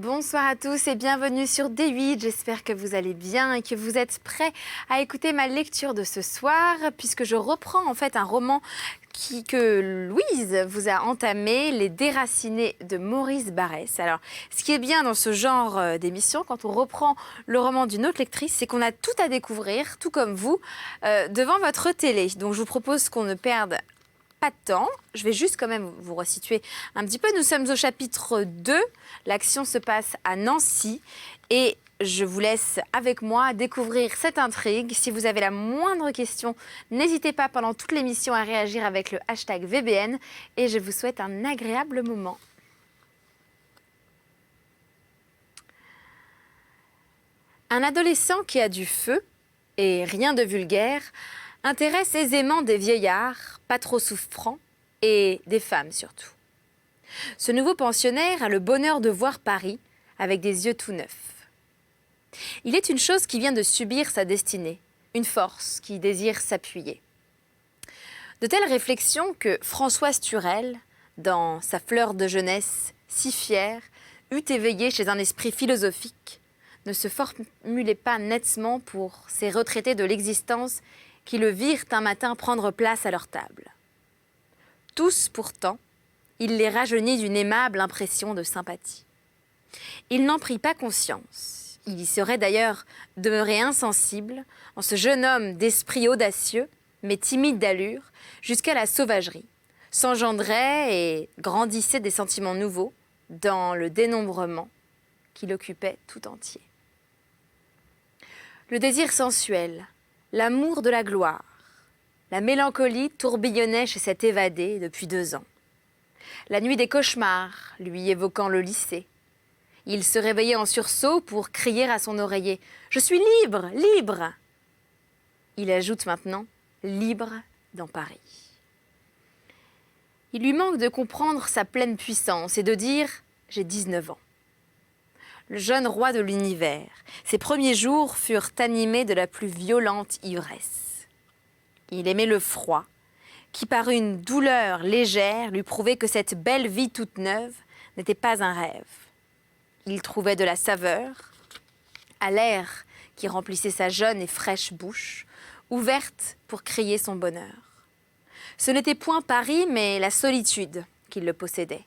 Bonsoir à tous et bienvenue sur D8. J'espère que vous allez bien et que vous êtes prêts à écouter ma lecture de ce soir, puisque je reprends en fait un roman que Louise vous a entamé, Les Déracinés de Maurice Barrès. Alors, ce qui est bien dans ce genre d'émission, quand on reprend le roman d'une autre lectrice, c'est qu'on a tout à découvrir, tout comme vous, devant votre télé. Donc, je vous propose qu'on ne perde pas de temps. Je vais juste quand même vous resituer un petit peu. Nous sommes au chapitre 2. L'action se passe à Nancy et je vous laisse avec moi découvrir cette intrigue. Si vous avez la moindre question, n'hésitez pas pendant toute l'émission à réagir avec le hashtag VBN et je vous souhaite un agréable moment. Un adolescent qui a du feu et rien de vulgaire intéresse aisément des vieillards, pas trop souffrants, et des femmes surtout. Ce nouveau pensionnaire a le bonheur de voir Paris avec des yeux tout neufs. Il est une chose qui vient de subir sa destinée, une force qui désire s'appuyer. De telles réflexions que Françoise Turel, dans sa fleur de jeunesse, si fière, eût éveillé chez un esprit philosophique, ne se formulait pas nettement pour ces retraités de l'existence qui le virent un matin prendre place à leur table. Tous, pourtant, il les rajeunit d'une aimable impression de sympathie. Il n'en prit pas conscience. Il y serait d'ailleurs demeuré insensible en ce jeune homme d'esprit audacieux, mais timide d'allure, jusqu'à la sauvagerie, s'engendrait et grandissait des sentiments nouveaux dans le dénombrement qui l'occupait tout entier. Le désir sensuel, l'amour de la gloire, la mélancolie tourbillonnait chez cet évadé depuis 2 ans. La nuit des cauchemars, lui évoquant le lycée. Il se réveillait en sursaut pour crier à son oreiller « Je suis libre, libre !» Il ajoute maintenant « libre dans Paris ». Il lui manque de comprendre sa pleine puissance et de dire « J'ai 19 ans ». Le jeune roi de l'univers, ses premiers jours furent animés de la plus violente ivresse. Il aimait le froid, qui par une douleur légère lui prouvait que cette belle vie toute neuve n'était pas un rêve. Il trouvait de la saveur à l'air qui remplissait sa jeune et fraîche bouche, ouverte pour crier son bonheur. Ce n'était point Paris, mais la solitude qui le possédait.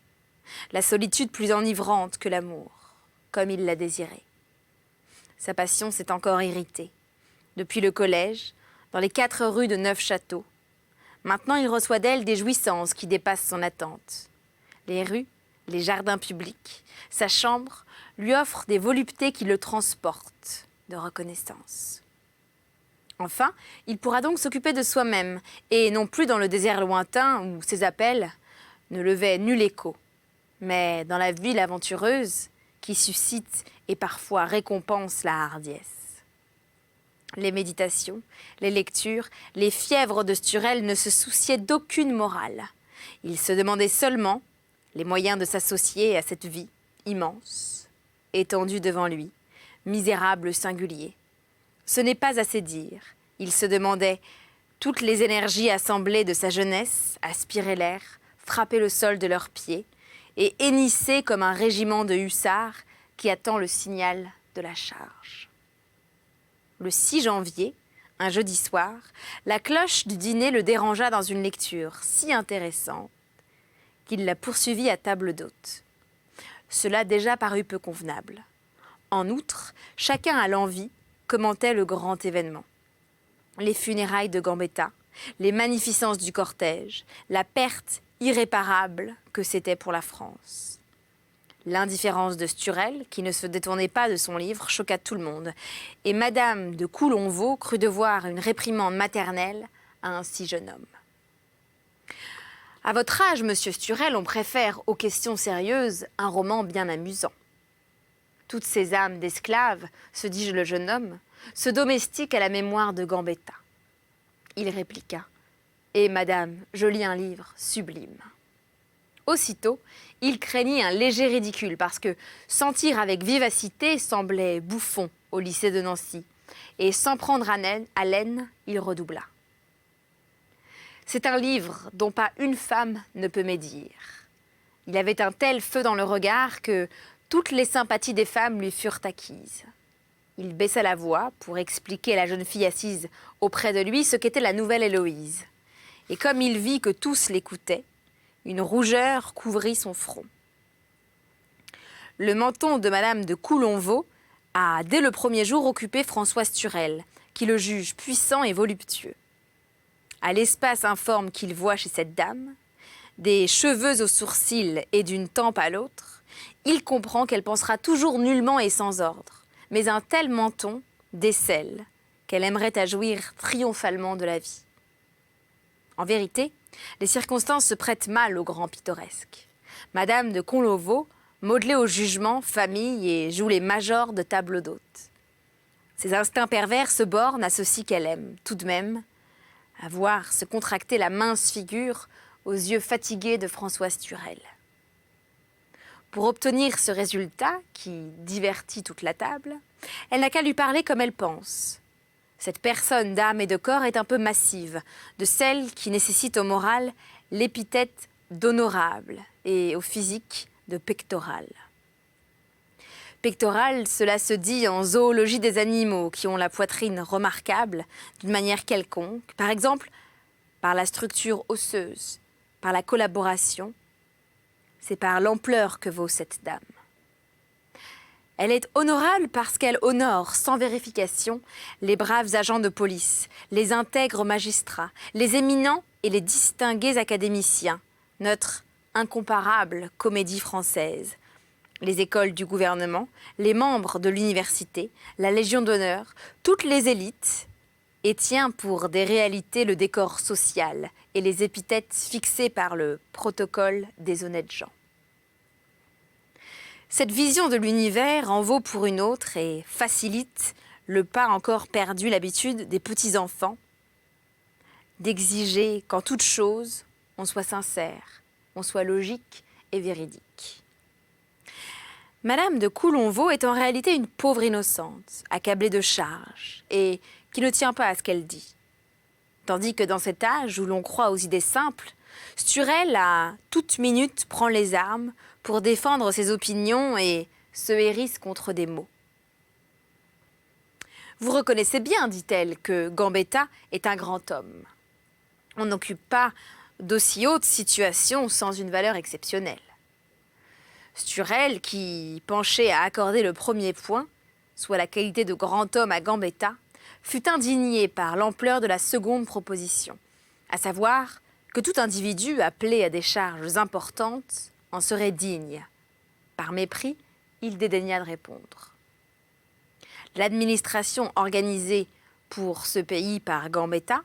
La solitude plus enivrante que l'amour, comme il la désirait. Sa passion s'est encore irritée. Depuis le collège, dans les 4 rues de Neufchâteau, maintenant il reçoit d'elle des jouissances qui dépassent son attente. Les rues, les jardins publics, sa chambre lui offrent des voluptés qui le transportent de reconnaissance. Enfin, il pourra donc s'occuper de soi-même, et non plus dans le désert lointain où ses appels ne levaient nul écho, mais dans la ville aventureuse qui suscite et parfois récompense la hardiesse. Les méditations, les lectures, les fièvres de Sturel ne se souciaient d'aucune morale. Il se demandait seulement les moyens de s'associer à cette vie immense, étendue devant lui, misérable singulier. Ce n'est pas assez dire. Il se demandait toutes les énergies assemblées de sa jeunesse, aspirer l'air, frapper le sol de leurs pieds et hennisser comme un régiment de hussards qui attend le signal de la charge. Le 6 janvier, un jeudi soir, la cloche du dîner le dérangea dans une lecture si intéressante qu'il la poursuivit à table d'hôte. Cela déjà parut peu convenable. En outre, chacun à l'envi commentait le grand événement. Les funérailles de Gambetta, les magnificences du cortège, la perte irréparable que c'était pour la France. L'indifférence de Sturel, qui ne se détournait pas de son livre, choqua tout le monde. Et Madame de Coulonvaux crut devoir une réprimande maternelle à un si jeune homme. À votre âge, monsieur Sturel, on préfère aux questions sérieuses un roman bien amusant. Toutes ces âmes d'esclaves, se dit le jeune homme, se domestiquent à la mémoire de Gambetta. Il répliqua « Et madame, je lis un livre sublime ». Aussitôt, il craignit un léger ridicule parce que sentir avec vivacité semblait bouffon au lycée de Nancy, et sans prendre haleine, il redoubla. C'est un livre dont pas une femme ne peut médire. Il avait un tel feu dans le regard que Toutes les sympathies des femmes lui furent acquises. Il baissa la voix pour expliquer à la jeune fille assise auprès de lui ce qu'était la nouvelle Héloïse. Et comme il vit que tous l'écoutaient, une rougeur couvrit son front. Le menton de Madame de Coulonvaux a, dès le premier jour, occupé Françoise Turel, qui le juge puissant et voluptueux. À l'espace informe qu'il voit chez cette dame, des cheveux aux sourcils et d'une tempe à l'autre, il comprend qu'elle pensera toujours nullement et sans ordre, mais un tel menton décèle qu'elle aimerait à jouir triomphalement de la vie. En vérité, les circonstances se prêtent mal au grand pittoresque. Madame de Coulonvaux modelait au jugement famille et joue les majors de table d'hôte. Ses instincts pervers se bornent à ceci qu'elle aime, tout de même, à voir se contracter la mince figure aux yeux fatigués de Françoise Turel. Pour obtenir ce résultat, qui divertit toute la table, elle n'a qu'à lui parler comme elle pense. Cette personne d'âme et de corps est un peu massive, de celle qui nécessite au moral l'épithète d'honorable et au physique de pectoral. Pectoral, cela se dit en zoologie des animaux qui ont la poitrine remarquable d'une manière quelconque, par exemple par la structure osseuse, par la collaboration. C'est par l'ampleur que vaut cette dame. Elle est honorable parce qu'elle honore sans vérification les braves agents de police, les intègres magistrats, les éminents et les distingués académiciens, notre incomparable comédie française, les écoles du gouvernement, les membres de l'université, la Légion d'honneur, toutes les élites, et tient pour des réalités le décor social et les épithètes fixées par le protocole des honnêtes gens. Cette vision de l'univers en vaut pour une autre et facilite le pas encore perdu l'habitude des petits-enfants d'exiger qu'en toute chose, on soit sincère, on soit logique et véridique. Madame de Coulonvaux est en réalité une pauvre innocente, accablée de charges et qui ne tient pas à ce qu'elle dit. Tandis que dans cet âge où l'on croit aux idées simples, Sturel, à toute minute, prend les armes pour défendre ses opinions et se hérisse contre des mots. « Vous reconnaissez bien, dit-elle, que Gambetta est un grand homme. On n'occupe pas d'aussi haute situation sans une valeur exceptionnelle. » Sturel, qui penchait à accorder le premier point, soit la qualité de grand homme à Gambetta, fut indigné par l'ampleur de la seconde proposition, à savoir que tout individu appelé à des charges importantes en serait digne. Par mépris, il dédaigna de répondre. L'administration organisée pour ce pays par Gambetta,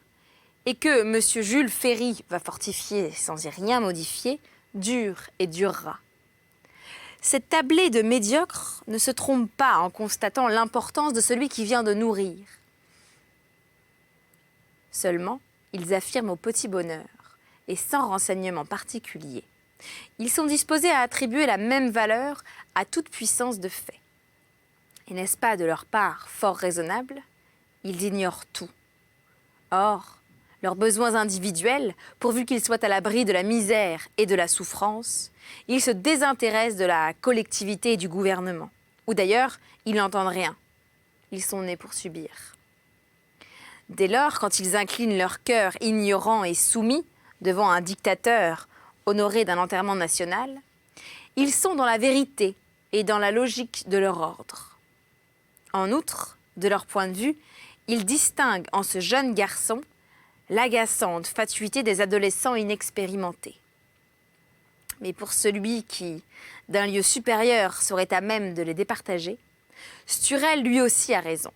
et que M. Jules Ferry va fortifier sans y rien modifier, dure et durera. Cette tablée de médiocres ne se trompe pas en constatant l'importance de celui qui vient de nourrir. Seulement, ils affirment au petit bonheur, et sans renseignement particulier. Ils sont disposés à attribuer la même valeur à toute puissance de fait. Et n'est-ce pas de leur part fort raisonnable? Ils ignorent tout. Or, leurs besoins individuels, pourvu qu'ils soient à l'abri de la misère et de la souffrance, ils se désintéressent de la collectivité et du gouvernement. Ou d'ailleurs, ils n'entendent rien. Ils sont nés pour subir. Dès lors, quand ils inclinent leur cœur ignorant et soumis devant un dictateur honoré d'un enterrement national, ils sont dans la vérité et dans la logique de leur ordre. En outre, de leur point de vue, ils distinguent en ce jeune garçon l'agaçante fatuité des adolescents inexpérimentés. Mais pour celui qui, d'un lieu supérieur, serait à même de les départager, Sturel lui aussi a raison.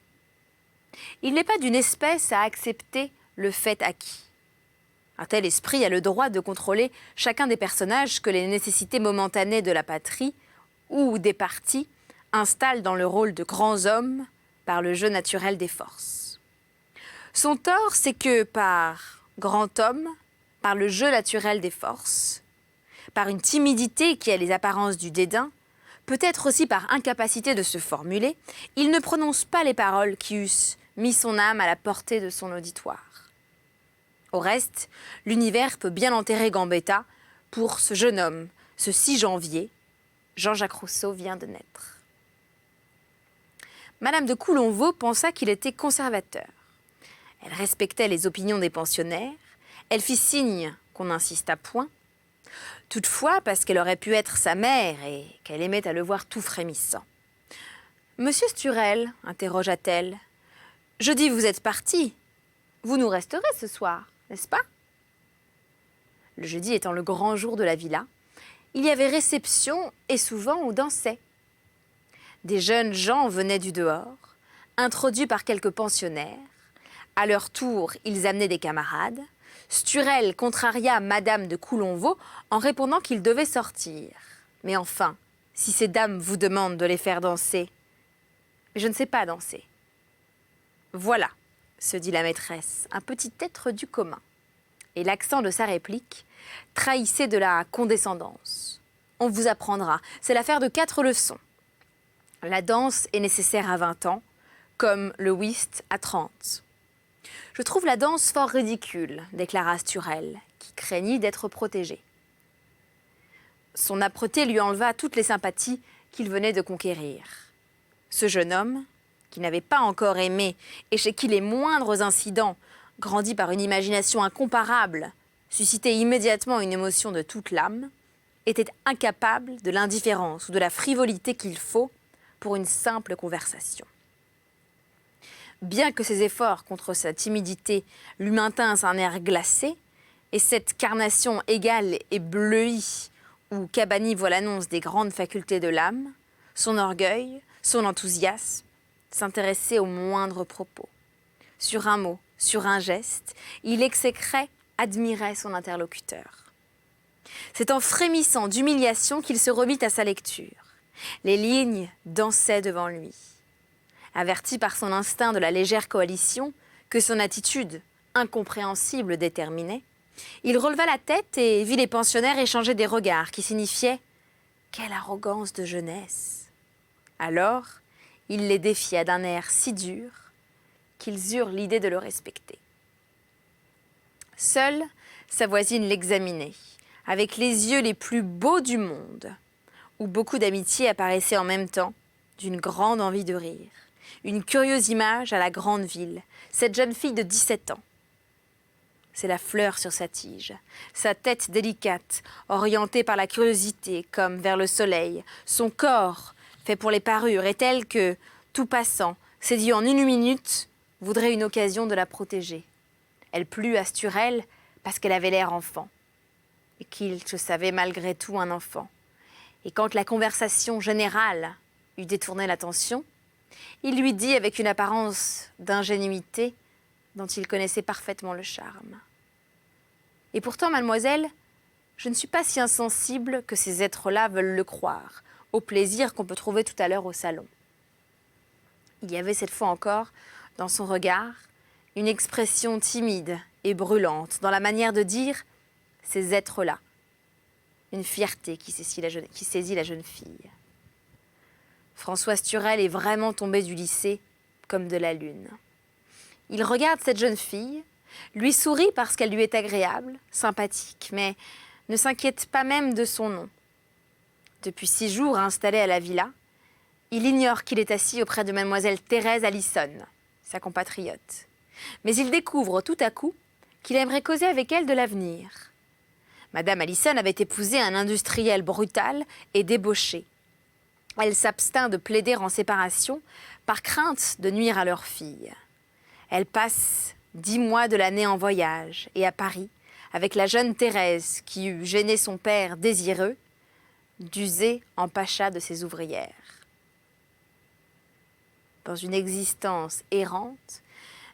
Il n'est pas d'une espèce à accepter le fait acquis. Un tel esprit a le droit de contrôler chacun des personnages que les nécessités momentanées de la patrie ou des partis installent dans le rôle de grands hommes par le jeu naturel des forces. Son tort, c'est que par grand homme, par le jeu naturel des forces, par une timidité qui a les apparences du dédain, peut-être aussi par incapacité de se formuler, il ne prononce pas les paroles qui eussent mis son âme à la portée de son auditoire. Au reste, l'univers peut bien enterrer Gambetta pour ce jeune homme, ce 6 janvier, Jean-Jacques Rousseau vient de naître. Madame de Coulonvaux pensa qu'il était conservateur. Elle respectait les opinions des pensionnaires. Elle fit signe qu'on n'insista point. Toutefois, parce qu'elle aurait pu être sa mère et qu'elle aimait à le voir tout frémissant. « Monsieur Sturel, interrogea-t-elle, jeudi vous êtes parti. Vous nous resterez ce soir, n'est-ce pas ?» Le jeudi étant le grand jour de la villa, il y avait réception et souvent on dansait. Des jeunes gens venaient du dehors, introduits par quelques pensionnaires. À leur tour, ils amenaient des camarades. Sturel contraria Madame de Coulonvaux en répondant qu'il devait sortir. Mais enfin, si ces dames vous demandent de les faire danser, je ne sais pas danser. Voilà, se dit la maîtresse, un petit être du commun. Et l'accent de sa réplique trahissait de la condescendance. On vous apprendra, c'est l'affaire de 4 leçons. La danse est nécessaire à 20 ans, comme le whist à 30. Je trouve la danse fort ridicule, déclara Sturel, qui craignit d'être protégé. Son âpreté lui enleva toutes les sympathies qu'il venait de conquérir. Ce jeune homme, qui n'avait pas encore aimé et chez qui les moindres incidents, grandis par une imagination incomparable, suscitaient immédiatement une émotion de toute l'âme, était incapable de l'indifférence ou de la frivolité qu'il faut pour une simple conversation. Bien que ses efforts contre sa timidité lui maintinssent un air glacé, et cette carnation égale et bleuie où Cabanilles voit l'annonce des grandes facultés de l'âme, son orgueil, son enthousiasme, s'intéressait aux moindres propos. Sur un mot, sur un geste, il exécrait, admirait son interlocuteur. C'est en frémissant d'humiliation qu'il se remit à sa lecture. Les lignes dansaient devant lui. Averti par son instinct de la légère coalition, que son attitude, incompréhensible, déterminait, il releva la tête et vit les pensionnaires échanger des regards qui signifiaient « Quelle arrogance de jeunesse !» Alors, il les défia d'un air si dur qu'ils eurent l'idée de le respecter. Seule, sa voisine l'examinait, avec les yeux les plus beaux du monde, où beaucoup d'amitié apparaissait en même temps, d'une grande envie de rire. Une curieuse image à la grande ville, cette jeune fille de 17 ans. C'est la fleur sur sa tige, sa tête délicate, orientée par la curiosité comme vers le soleil, son corps, fait pour les parures, est tel que, tout passant, séduit en une minute, voudrait une occasion de la protéger. Elle plut à Sturel parce qu'elle avait l'air enfant, et qu'il se savait malgré tout un enfant. Et quand la conversation générale eut détourné l'attention, il lui dit avec une apparence d'ingénuité dont il connaissait parfaitement le charme. « Et pourtant, mademoiselle, je ne suis pas si insensible que ces êtres-là veulent le croire, au plaisir qu'on peut trouver tout à l'heure au salon. » Il y avait cette fois encore, dans son regard, une expression timide et brûlante, dans la manière de dire « ces êtres-là », une fierté qui saisit la jeune fille. François Sturel est vraiment tombé du lycée comme de la lune. Il regarde cette jeune fille, lui sourit parce qu'elle lui est agréable, sympathique, mais ne s'inquiète pas même de son nom. Depuis 6 jours installé à la villa, il ignore qu'il est assis auprès de mademoiselle Thérèse Allison, sa compatriote. Mais il découvre tout à coup qu'il aimerait causer avec elle de l'avenir. Madame Allison avait épousé un industriel brutal et débauché. Elle s'abstint de plaider en séparation par crainte de nuire à leur fille. Elle passe 10 mois de l'année en voyage et à Paris avec la jeune Thérèse qui eut gêné son père désireux d'user en pacha de ses ouvrières. Dans une existence errante,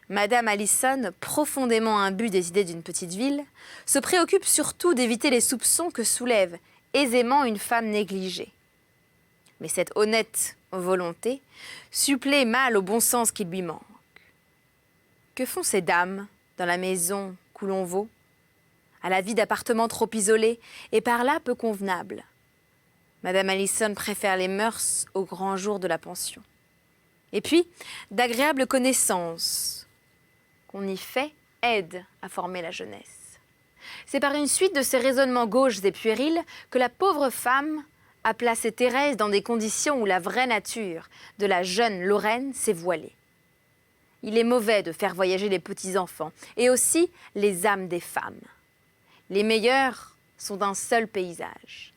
Madame Allison, profondément imbue des idées d'une petite ville, se préoccupe surtout d'éviter les soupçons que soulève aisément une femme négligée. Mais cette honnête volonté supplée mal au bon sens qui lui manque. Que font ces dames dans la maison Coulonvaux, à la vie d'appartement trop isolé et par là peu convenable? Madame Allison préfère les mœurs au grand jour de la pension. Et puis, d'agréables connaissances qu'on y fait aident à former la jeunesse. C'est par une suite de ces raisonnements gauches et puérils que la pauvre femme a placé Thérèse dans des conditions où la vraie nature de la jeune Lorraine s'est voilée. Il est mauvais de faire voyager les petits-enfants et aussi les âmes des femmes. Les meilleurs sont d'un seul paysage.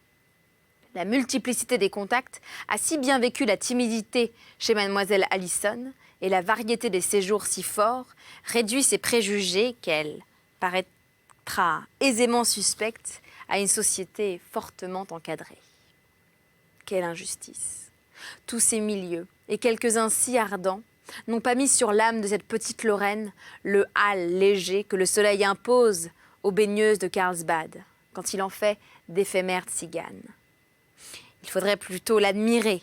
La multiplicité des contacts a si bien vécu la timidité chez mademoiselle Allison et la variété des séjours si forts réduit ses préjugés qu'elle paraîtra aisément suspecte à une société fortement encadrée. Quelle injustice! Tous ces milieux, et quelques-uns si ardents, n'ont pas mis sur l'âme de cette petite Lorraine le hâle léger que le soleil impose aux baigneuses de Carlsbad, quand il en fait d'éphémères tziganes. Il faudrait plutôt l'admirer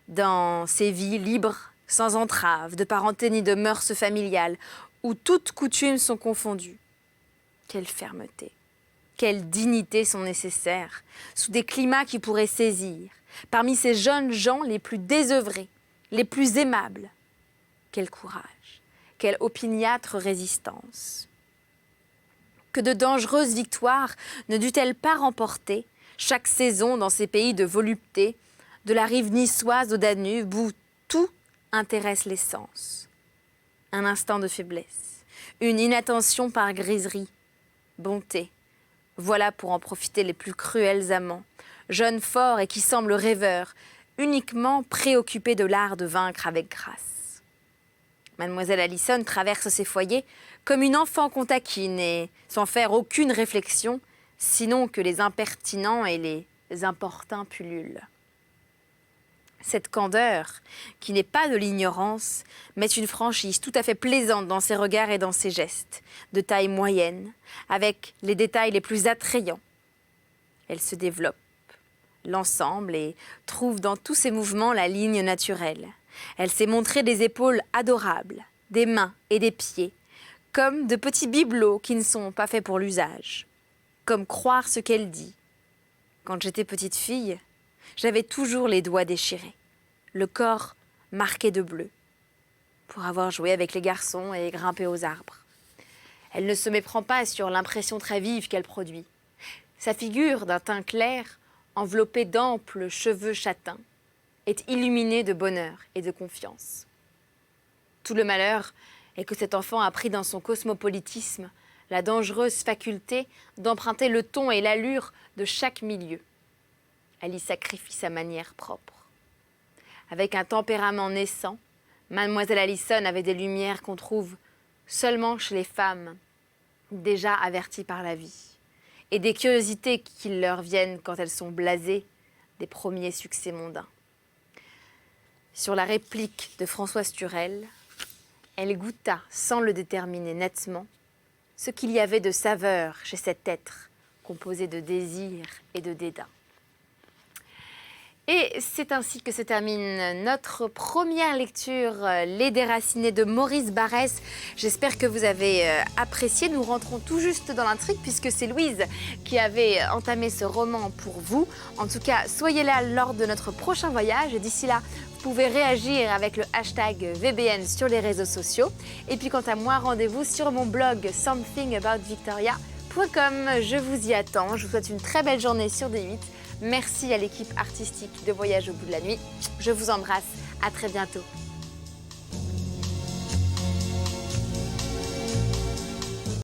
dans ces vies libres, sans entrave, de parenté ni de mœurs familiales, où toutes coutumes sont confondues. Quelle fermeté, quelle dignité sont nécessaires, sous des climats qui pourraient saisir, parmi ces jeunes gens les plus désœuvrés, les plus aimables. Quel courage, quelle opiniâtre résistance. Que de dangereuses victoires ne dut-elle pas remporter chaque saison dans ces pays de volupté, de la rive niçoise au Danube, où tout intéresse les sens. Un instant de faiblesse, une inattention par griserie, bonté. Voilà pour en profiter les plus cruels amants, jeunes forts et qui semblent rêveurs, uniquement préoccupés de l'art de vaincre avec grâce. Mademoiselle Allison traverse ses foyers comme une enfant qu'on taquine et sans faire aucune réflexion, sinon que les impertinents et les importuns pullulent. Cette candeur, qui n'est pas de l'ignorance, met une franchise tout à fait plaisante dans ses regards et dans ses gestes, de taille moyenne, avec les détails les plus attrayants. Elle se développe l'ensemble et trouve dans tous ses mouvements la ligne naturelle. Elle s'est montrée des épaules adorables, des mains et des pieds, comme de petits bibelots qui ne sont pas faits pour l'usage. Comme croire ce qu'elle dit. Quand j'étais petite fille, j'avais toujours les doigts déchirés, le corps marqué de bleu, pour avoir joué avec les garçons et grimpé aux arbres. Elle ne se méprend pas sur l'impression très vive qu'elle produit. Sa figure d'un teint clair, enveloppée d'amples cheveux châtains, est illuminée de bonheur et de confiance. Tout le malheur est que cet enfant a pris dans son cosmopolitisme la dangereuse faculté d'emprunter le ton et l'allure de chaque milieu. Elle y sacrifie sa manière propre. Avec un tempérament naissant, mademoiselle Allison avait des lumières qu'on trouve seulement chez les femmes déjà averties par la vie, et des curiosités qui leur viennent quand elles sont blasées des premiers succès mondains. Sur la réplique de Françoise Turel, elle goûta, sans le déterminer nettement, ce qu'il y avait de saveur chez cet être composé de désir et de dédain. Et c'est ainsi que se termine notre première lecture, Les Déracinés de Maurice Barrès. J'espère que vous avez apprécié. Nous rentrons tout juste dans l'intrigue puisque c'est Louise qui avait entamé ce roman pour vous. En tout cas, soyez là lors de notre prochain voyage. Et d'ici là, vous pouvez réagir avec le hashtag VBN sur les réseaux sociaux. Et puis quant à moi, rendez-vous sur mon blog somethingaboutVictoria.com. Je vous y attends. Je vous souhaite une très belle journée sur D8. Merci à l'équipe artistique de Voyage au bout de la nuit. Je vous embrasse. À très bientôt.